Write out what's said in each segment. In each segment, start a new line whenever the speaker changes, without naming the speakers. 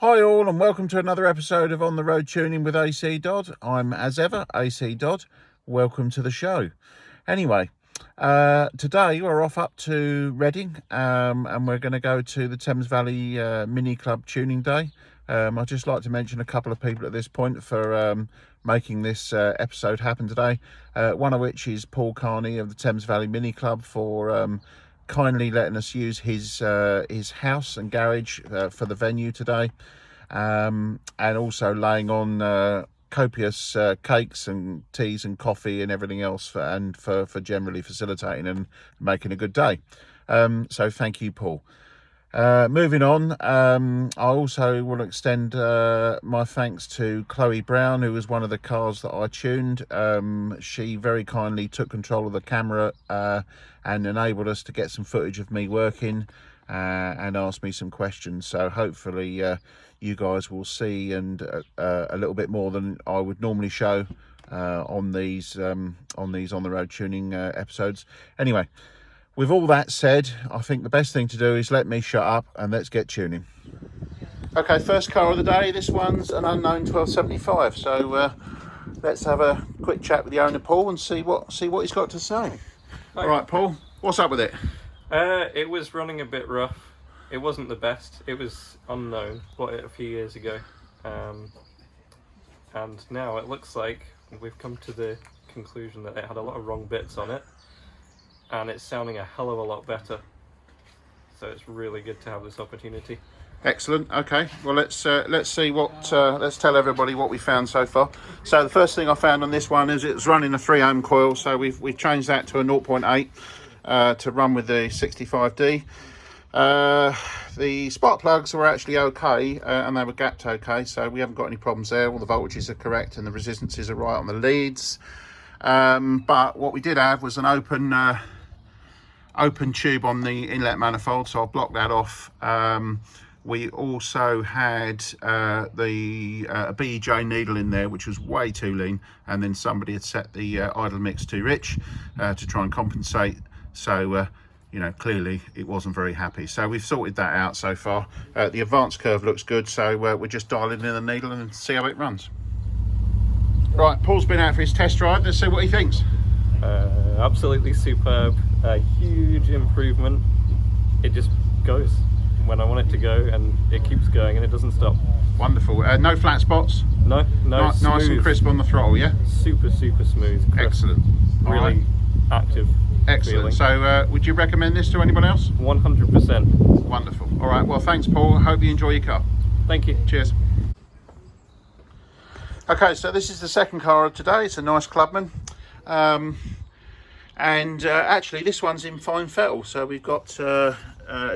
Hi all and welcome to another episode of On the Road Tuning with ACDodd. I'm as ever ACDodd. Welcome to the show. Anyway, today we're off up to Reading and we're going to go to the Thames Valley Mini Club Tuning Day. I'd just like to mention a couple of people at this point for making this episode happen today. One of which is Paul Carney of the Thames Valley Mini Club for kindly letting us use his house and garage for the venue today, and also laying on copious cakes and teas and coffee and everything else for generally facilitating and making a good day. So thank you, Paul. Moving on, I also will extend my thanks to Chloe Brown, who was one of the cars that I tuned. She very kindly took control of the camera and enabled us to get some footage of me working and asked me some questions. So hopefully you guys will see and a little bit more than I would normally show on these on the road tuning episodes. Anyway, with all that said, I think the best thing to do is let me shut up and let's get tuning. Okay, first car of the day. This one's an unknown 1275. So let's have a quick chat with the owner, Paul, and see what he's got to say.
Hi.
All right, Paul, what's up with it?
It was running a bit rough. It wasn't the best. It was unknown. Bought it a few years ago, and now it looks like we've come to the conclusion that it had a lot of wrong bits on it. And it's sounding a hell of a lot better, so it's really good to have this opportunity.
Excellent. Okay, well let's see what let's tell everybody what we found so far. So the first thing I found on this one is it's running a 3 ohm coil, so we've changed that to a 0.8 to run with the 65D. The spark plugs were actually okay, and they were gapped okay, so we haven't got any problems there. All the voltages are correct and the resistances are right on the leads. But what we did have was an open tube on the inlet manifold, so I'll block that off. We also had a BEJ needle in there, which was way too lean, and then somebody had set the idle mix too rich to try and compensate. So you know, clearly it wasn't very happy. So we've sorted that out so far. The advance curve looks good, so we're just dialing in the needle and see how it runs. Right, Paul's been out for his test drive. Let's see what he thinks.
Absolutely superb. A huge improvement. It just goes when I want it to go, and it keeps going, and it doesn't stop.
Wonderful. No flat spots?
No,
Nice and crisp on the throttle, yeah?
Super smooth. Crisp.
Excellent.
Really
right.
active.
Excellent.
Feeling.
So would you recommend this to anyone else?
100%.
Wonderful. All right, well, thanks, Paul. I hope you enjoy your car.
Thank you.
Cheers. Okay, so this is the second car of today. It's a nice Clubman. Actually, this one's in fine fettle. So we've got a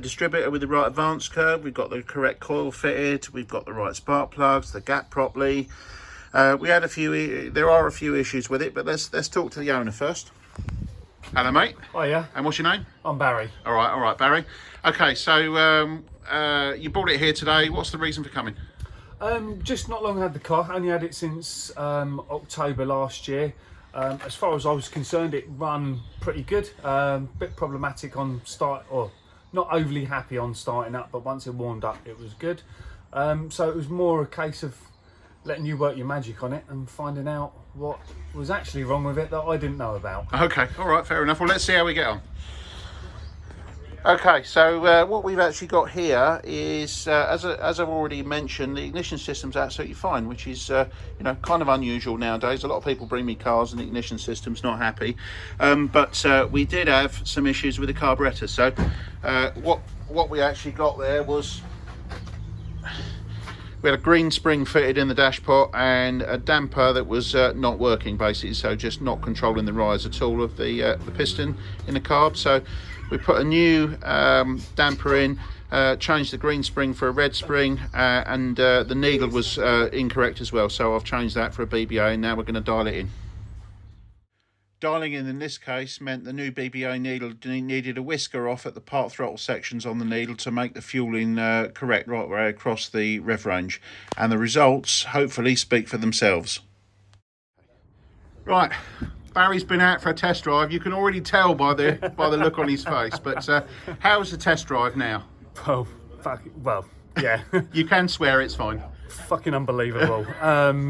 distributor with the right advance curve. We've got the correct coil fitted. We've got the right spark plugs, the gap properly. There are a few issues with it, but let's talk to the owner first. Hello, mate.
Oh yeah.
And what's your name?
I'm Barry.
All right, Barry. Okay, so you bought it here today. What's the reason for coming?
Just not long had the car. Only had it since October last year. As far as I was concerned, it ran pretty good. Bit problematic on start, or not overly happy on starting up, but once it warmed up, it was good. So it was more a case of letting you work your magic on it and finding out what was actually wrong with it that I didn't know about.
Okay, all right, fair enough. Well, let's see how we get on. Okay, so what we've actually got here is, as I've already mentioned, the ignition system's absolutely fine, which is kind of unusual nowadays. A lot of people bring me cars and the ignition system's not happy, but we did have some issues with the carburettor. So what we actually got there was we had a green spring fitted in the dashpot and a damper that was not working, basically, so just not controlling the rise at all of the piston in the carb. So we put a new damper in, changed the green spring for a red spring, and the needle was incorrect as well, so I've changed that for a BBA, and now we're going to dial it in. Dialing in this case meant the new BBA needle needed a whisker off at the part throttle sections on the needle to make the fueling correct right way across the rev range, and the results hopefully speak for themselves. Right, Barry's been out for a test drive. You can already tell by the look on his face, but how's the test drive now?
Well, Yeah.
You can swear, it's fine.
Fucking unbelievable. I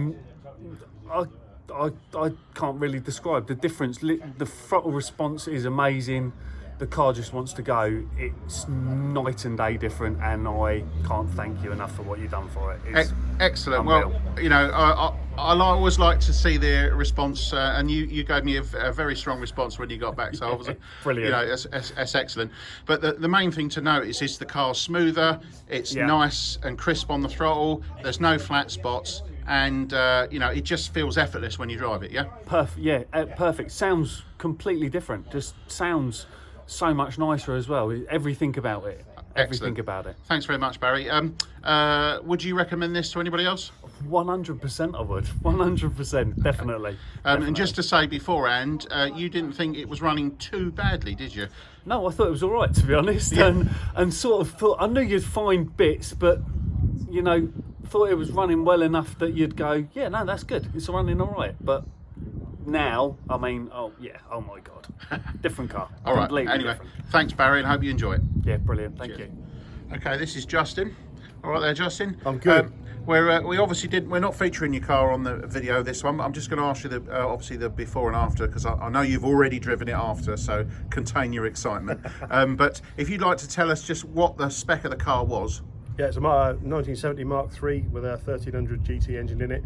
can't really describe the difference. The throttle response is amazing. The car just wants to go. It's night and day different, and I can't thank you enough for what you've done for it. It's
Excellent.
unreal.
Well, you know, I always like to see the response, and you gave me a very strong response when you got back. So I was,
Brilliant.
You know, that's excellent. But the main thing to notice is the car's smoother. It's
Yeah.
nice and crisp on the throttle. There's no flat spots, and you know, it just feels effortless when you drive it. Yeah.
Perfect. Yeah, perfect. Sounds completely different. Just sounds so much nicer as well. Everything about it. Everything
Excellent.
about it.
Thanks very much, Barry. Would you recommend this to anybody else?
100% I would. 100%, definitely.
And just to say beforehand, you didn't think it was running too badly, did you?
No, I thought it was all right, to be honest, and sort of thought I knew you'd find bits, but you know, thought it was running well enough that you'd go, yeah, no, that's good. It's running all right. But now, I mean, oh yeah, oh my god, different car.
All right.
Completely
Anyway,
different.
thanks, Barry, and hope you enjoy it.
Yeah, brilliant. Thank you.
Okay, this is Justin. All right there, Justin.
I'm good.
We obviously didn't. We're not featuring your car on the video this one. I'm just going to ask you obviously the before and after, because I know you've already driven it after, so contain your excitement. But if you'd like to tell us just what the spec of the car was.
Yeah, it's a 1970 Mark III with a 1300 GT engine in it,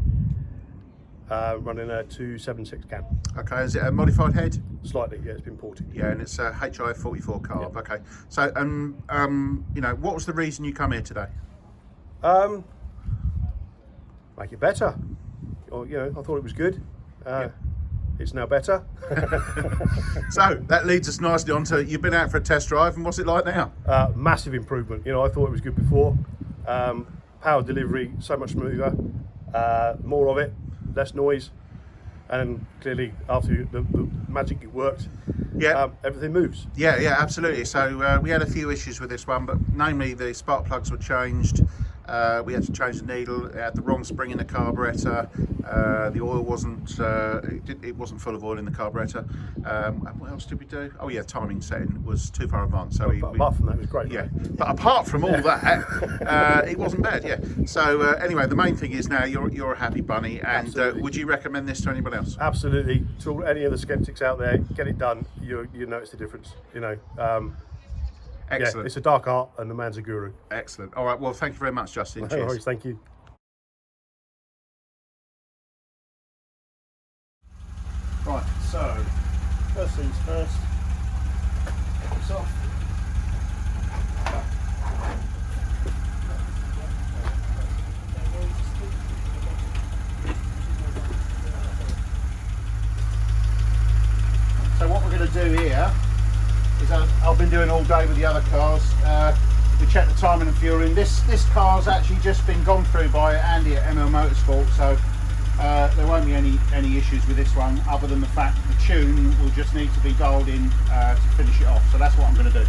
running a 276 cam.
Okay, is it a modified head?
Slightly, yeah, it's been ported.
Yeah, and it's a HI 44 carb.
Yeah.
Okay, so you know, what was the reason you come here today?
Make it better. Or, you know, I thought it was good. It's now better.
So that leads us nicely on to, you've been out for a test drive, and what's it like now?
Massive improvement. You know, I thought it was good before. Power delivery so much smoother. More of it, less noise, and clearly after the magic it worked.
Yeah.
Everything moves.
Yeah, absolutely. So we had a few issues with this one, but namely the spark plugs were changed. We had to change the needle. It had the wrong spring in the carburettor. The oil wasn't. It wasn't full of oil in the carburettor. And what else did we do? Oh yeah, timing setting was too far advanced. So
But apart from that, it was great.
yeah. But apart from all that, it wasn't bad. Yeah. So anyway, the main thing is now you're a happy bunny, and
Absolutely.
would you recommend this to anybody else?
Absolutely. To any of the skeptics out there, get it done. You notice the difference. You know. Yeah,
Excellent.
it's a dark art, and the man's a guru.
Excellent. All right. Well, thank you very much, Justin.
No
Cheers.
worries, thank you.
Right. So first things first. Get this off. So what we're going to do here is I've been doing all day with the other cars. We checked the timing and fueling. This car's actually just been gone through by Andy at ML Motorsport, so there won't be any issues with this one, other than the fact that the tune will just need to be dialed in to finish it off. So that's what I'm going to do.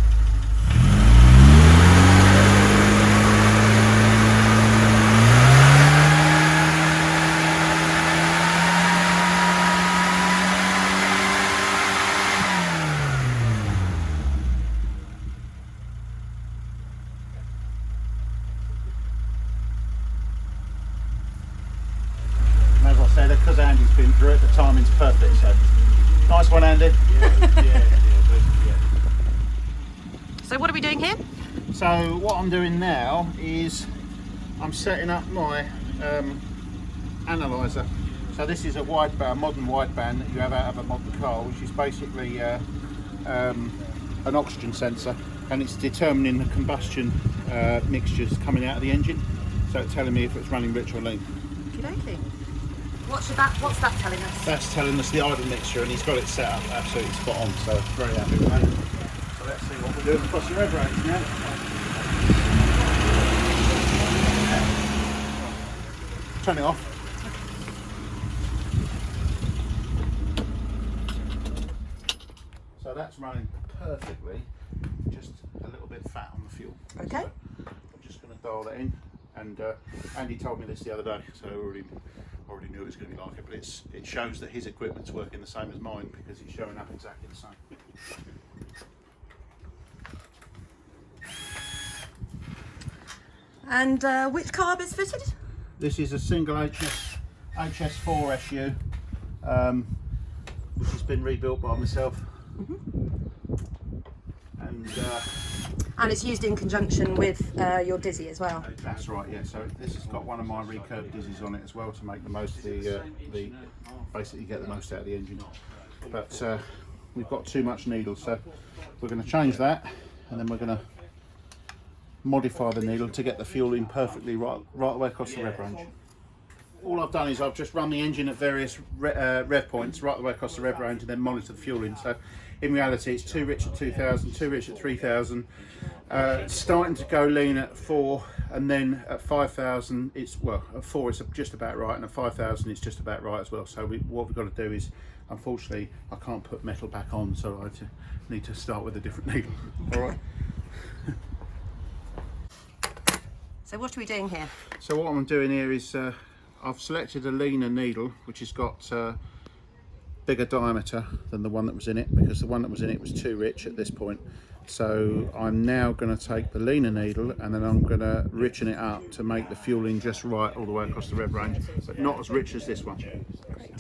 And as I said, because Andy's been through it, the timing's perfect. So nice one, Andy.
So what are we doing here?
So what I'm doing now is I'm setting up my analyzer. So this is a wideband, modern wideband that you have out of a modern car, which is basically an oxygen sensor, and it's determining the combustion mixtures coming out of the engine. So it's telling me if it's running rich or lean.
Okey-dokey. What's that telling us?
That's telling us the idle mixture, and he's got it set up absolutely spot on. So very happy with that. So let's see what we're doing across the red range now. Turn it off. So that's running perfectly, just a little bit fat on the fuel.
Okay.
So I'm just going to dial that in, and Andy told me this the other day, so I already knew it was going to be like it, but it shows that his equipment's working the same as mine because it's showing up exactly the same.
And which carb is fitted?
This is a single HS4 SU, which has been rebuilt by myself.
And it's used in conjunction with your Dizzy as well.
That's right, yeah. So this has got one of my recurved Dizzies on it as well to make the most of the basically get the most out of the engine. But we've got too much needle, so we're going to change that, and then we're going to modify the needle to get the fuel in perfectly right away across the rev range. All I've done is I've just run the engine at various rev points right the way across the rev range and then monitor the fuel in. So in reality it's too rich at 2000, too rich at 3000, starting to go lean at 4, and then at 5000 it's, well, at 4 it's just about right, and at 5000 it's just about right as well. So what we've got to do is, unfortunately I can't put metal back on, so I need to start with a different needle. Alright.
So what are we doing here?
So what I'm doing here is I've selected a leaner needle which has got bigger diameter than the one that was in it, because the one that was in it was too rich at this point. So I'm now going to take the leaner needle and then I'm going to richen it up to make the fueling just right all the way across the rev range, but not as rich as this one.
Great.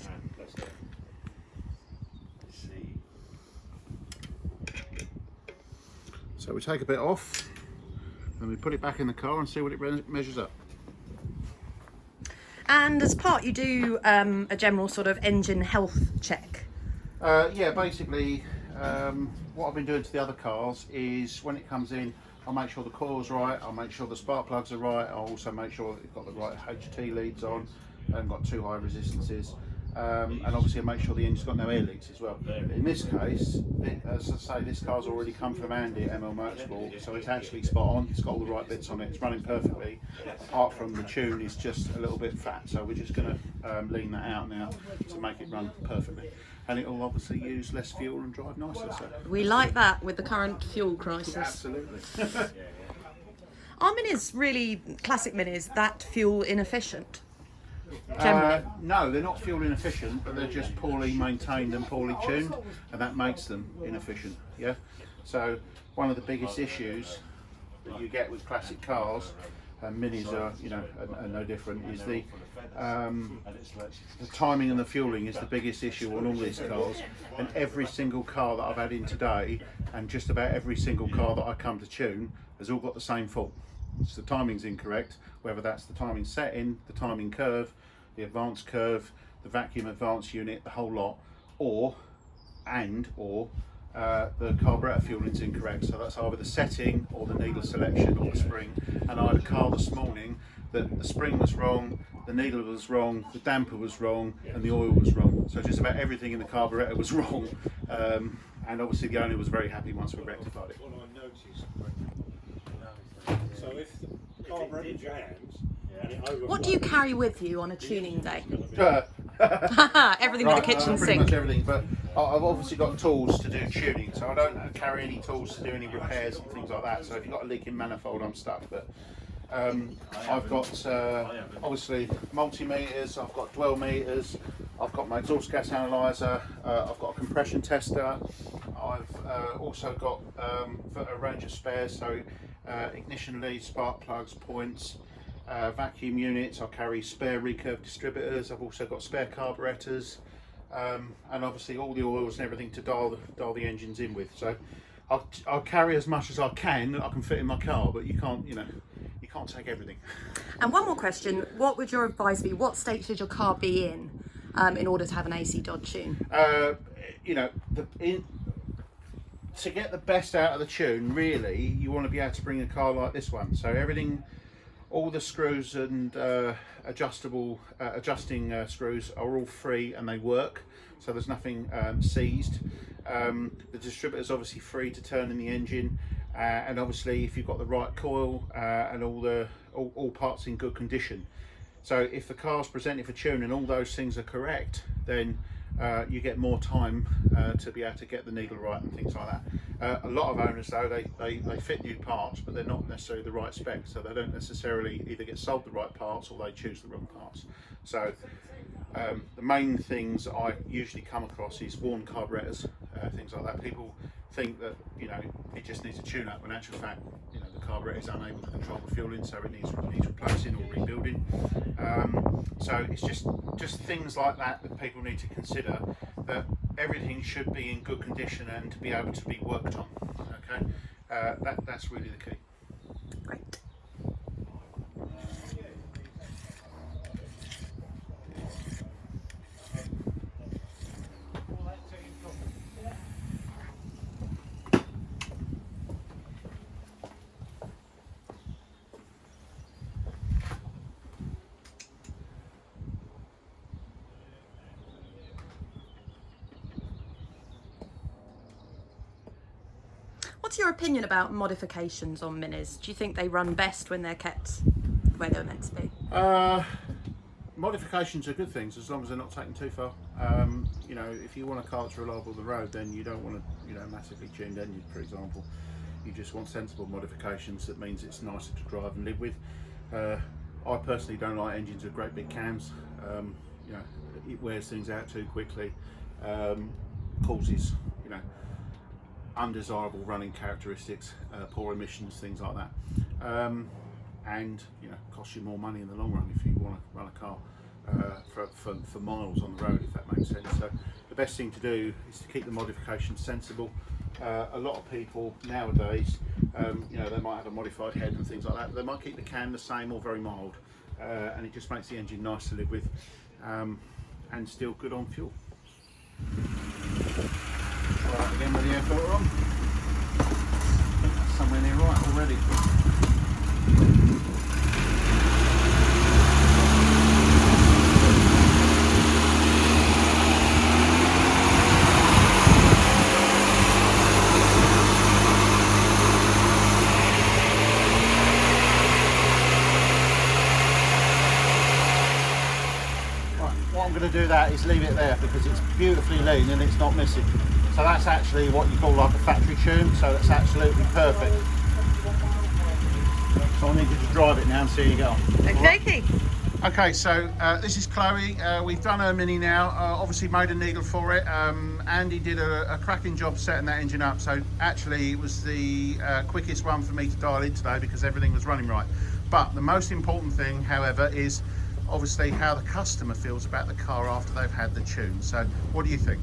So we take a bit off and we put it back in the car and see what it measures up.
And as part, you do a general sort of engine health check.
Yeah, basically what I've been doing to the other cars is when it comes in, I'll make sure the coil's right, I'll make sure the spark plugs are right, I'll also make sure that it's got the right HT leads on, and got 2 high resistances, and obviously I make sure the engine's got no air leaks as well. In this case, as I say, this car's already come from Andy at ML Motorsport, so it's actually spot on, it's got all the right bits on it, it's running perfectly, apart from the tune is just a little bit fat, so we're just going to lean that out now to make it run perfectly. And it will obviously use less fuel and drive nicer. So.
We like that with the current fuel crisis.
Absolutely.
Are minis really, classic minis, that fuel inefficient? Generally?
No, they're not fuel inefficient, but they're just poorly maintained and poorly tuned, and that makes them inefficient. Yeah. So one of the biggest issues that you get with classic cars, and minis are, you know, are no different, is the timing and the fueling is the biggest issue on all these cars. And every single car that I've had in today, and just about every single car that I come to tune, has all got the same fault. So the timing's incorrect, whether that's the timing setting, the timing curve, the advance curve, the vacuum advance unit, the whole lot, or the carburetor fueling's incorrect. So that's either the setting or the needle selection or the spring. And I had a car this morning that the spring was wrong, the needle was wrong, the damper was wrong, and the oil was wrong. So just about everything in the carburetor was wrong. And obviously the owner was very happy once we rectified it.
So if the carburetor jams and it overflows,
What do you carry with you on a tuning day? Everything
Right,
with a kitchen
pretty
sink.
much everything, but I've obviously got tools to do tuning, so I don't carry any tools to do any repairs and things like that. So if you've got a leaking manifold, I'm stuck. But I've got obviously multimeters, I've got dwell meters, I've got my exhaust gas analyzer, I've got a compression tester, I've also got a range of spares, so ignition leads, spark plugs, points, vacuum units. I'll carry spare recurve distributors. I've also got spare carburetors, and obviously all the oils and everything to dial the engines in with. So I'll carry as much as I can that I can fit in my car, but you can't take everything.
And one more question, what would your advice be? What state should your car be in order to have an ACDodd tune?
To get the best out of the tune, really, you want to be able to bring a car like this one. So everything, all the screws and adjusting screws are all free and they work. So there's nothing seized. The distributor's obviously free to turn in the engine, and obviously if you've got the right coil and all parts in good condition. So if the car's presented for tune and all those things are correct, then you get more time to be able to get the needle right and things like that. A lot of owners though, they fit new parts, but they're not necessarily the right spec, so they don't necessarily either get sold the right parts or they choose the wrong parts. So the main things I usually come across is worn carburetors, things like that. People think that it just needs a tune up, when in actual fact the carburetor is unable to control the fueling, so it needs replacing or rebuilding. So it's just things like that that people need to consider, that everything should be in good condition and to be able to be worked on. Okay, that's really the key.
Great. What's your opinion about modifications on minis? Do you think they run best when they're kept the way they were meant to be?
Modifications are good things as long as they're not taken too far. You know, if you want a car that's reliable on the road, then you don't want a massively tuned engine, for example. You just want sensible modifications that means it's nicer to drive and live with. I personally don't like engines with great big cams. You know, it wears things out too quickly, causes undesirable running characteristics, poor emissions, things like that, and costs you more money in the long run if you want to run a car for miles on the road, if that makes sense. So the best thing to do is to keep the modifications sensible. A lot of people nowadays, they might have a modified head and things like that, but they might keep the cam the same or very mild, and it just makes the engine nice to live with, and still good on fuel. Try that again with the air filter on. I think that's somewhere near right already. What I'm going to do that is leave it there because it's beautifully lean and it's not missing. So that's actually what you call like a factory tune, so that's absolutely perfect. So I need you to drive it now and see how you get on.
Okay.
Okay, so this is Chloe. We've done her Mini now, obviously made a needle for it. Andy did a cracking job setting that engine up, so actually it was the quickest one for me to dial in today because everything was running right. But the most important thing, however, is obviously how the customer feels about the car after they've had the tune. So what do you think?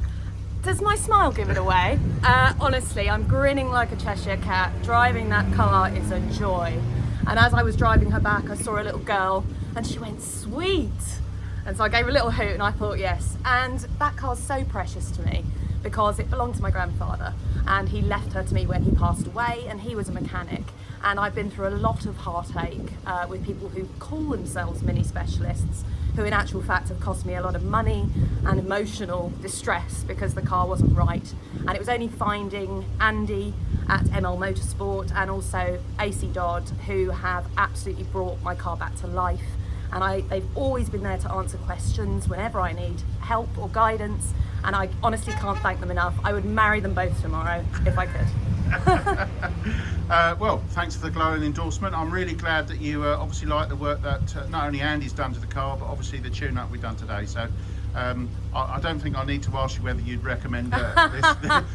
Does my smile give it away? Honestly, I'm grinning like a Cheshire cat. Driving that car is a joy. And as I was driving her back, I saw a little girl and she went, sweet. And so I gave her a little hoot and I thought, yes. And that car's so precious to me because it belonged to my grandfather and he left her to me when he passed away, and he was a mechanic. And I've been through a lot of heartache with people who call themselves mini specialists, who in actual fact have cost me a lot of money and emotional distress because the car wasn't right. And it was only finding Andy at ML Motorsport and also ACDodd who have absolutely brought my car back to life. And they've always been there to answer questions whenever I need help or guidance. And I honestly can't thank them enough. I would marry them both tomorrow if I could.
Well, thanks for the glowing endorsement. I'm really glad that you obviously like the work that not only Andy's done to the car, but obviously the tune-up we've done today. So I don't think I need to ask you whether you'd recommend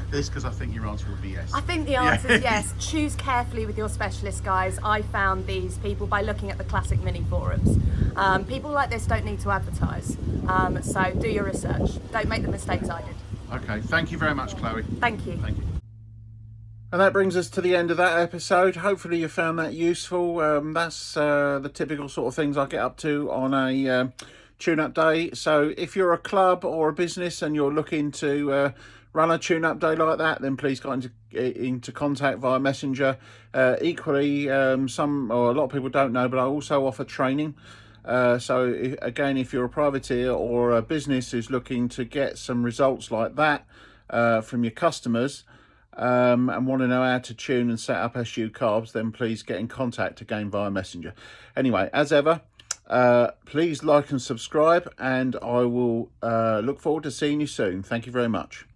this because I think your answer would be yes.
I think the answer is yes. Choose carefully with your specialist, guys. I found these people by looking at the classic mini forums. People like this don't need to advertise. So do your research. Don't make the mistakes I did.
Okay, thank you very much, Chloe.
Thank you.
Thank you. And that brings us to the end of that episode. Hopefully you found that useful. That's the typical sort of things I get up to on a tune-up day. So if you're a club or a business and you're looking to run a tune-up day like that, then please get into contact via Messenger. Equally, a lot of people don't know, but I also offer training. So again, if you're a privateer or a business who's looking to get some results like that from your customers, and want to know how to tune and set up SU carbs, then please get in contact again via Messenger. Anyway, as ever, please like and subscribe, and I will look forward to seeing you soon. Thank you very much.